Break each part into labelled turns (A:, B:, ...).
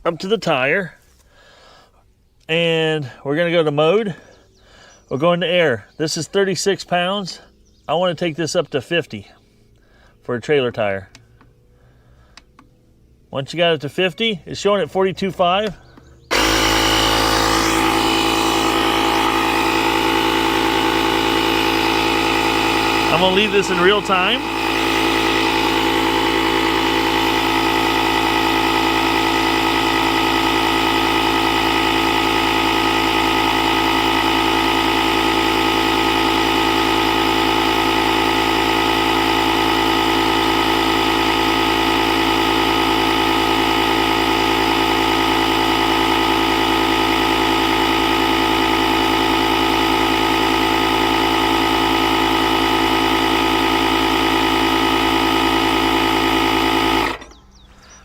A: up to the tire, and we're gonna go to mode. We're going to air. This is 36 pounds. I want to take this up to 50 for a trailer tire. Once you got it to 50, it's showing at 42.5. I'm gonna leave this in real time.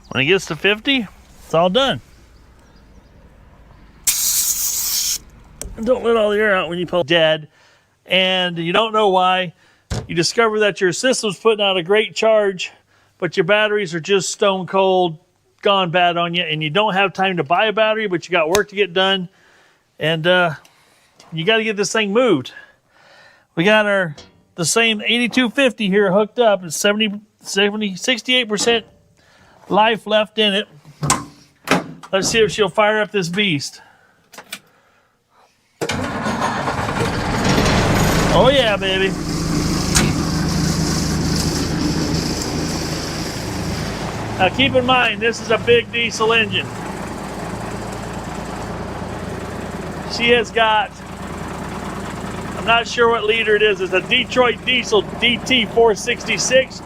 A: When it gets to 50, it's all done. Don't let all the air out when you pull dead, and you don't know why. You discover that your system's putting out a great charge, but your batteries are just stone cold, gone bad on you, and you don't have time to buy a battery, but you got work to get done, and you got to get this thing moved. We got the same 8250 here hooked up. It's 68% life left in it. Let's see if she'll fire up this beast. Oh yeah, baby. Now keep in mind, this is a big diesel engine. She has got, I'm not sure what liter it is. It's a Detroit diesel DT 466.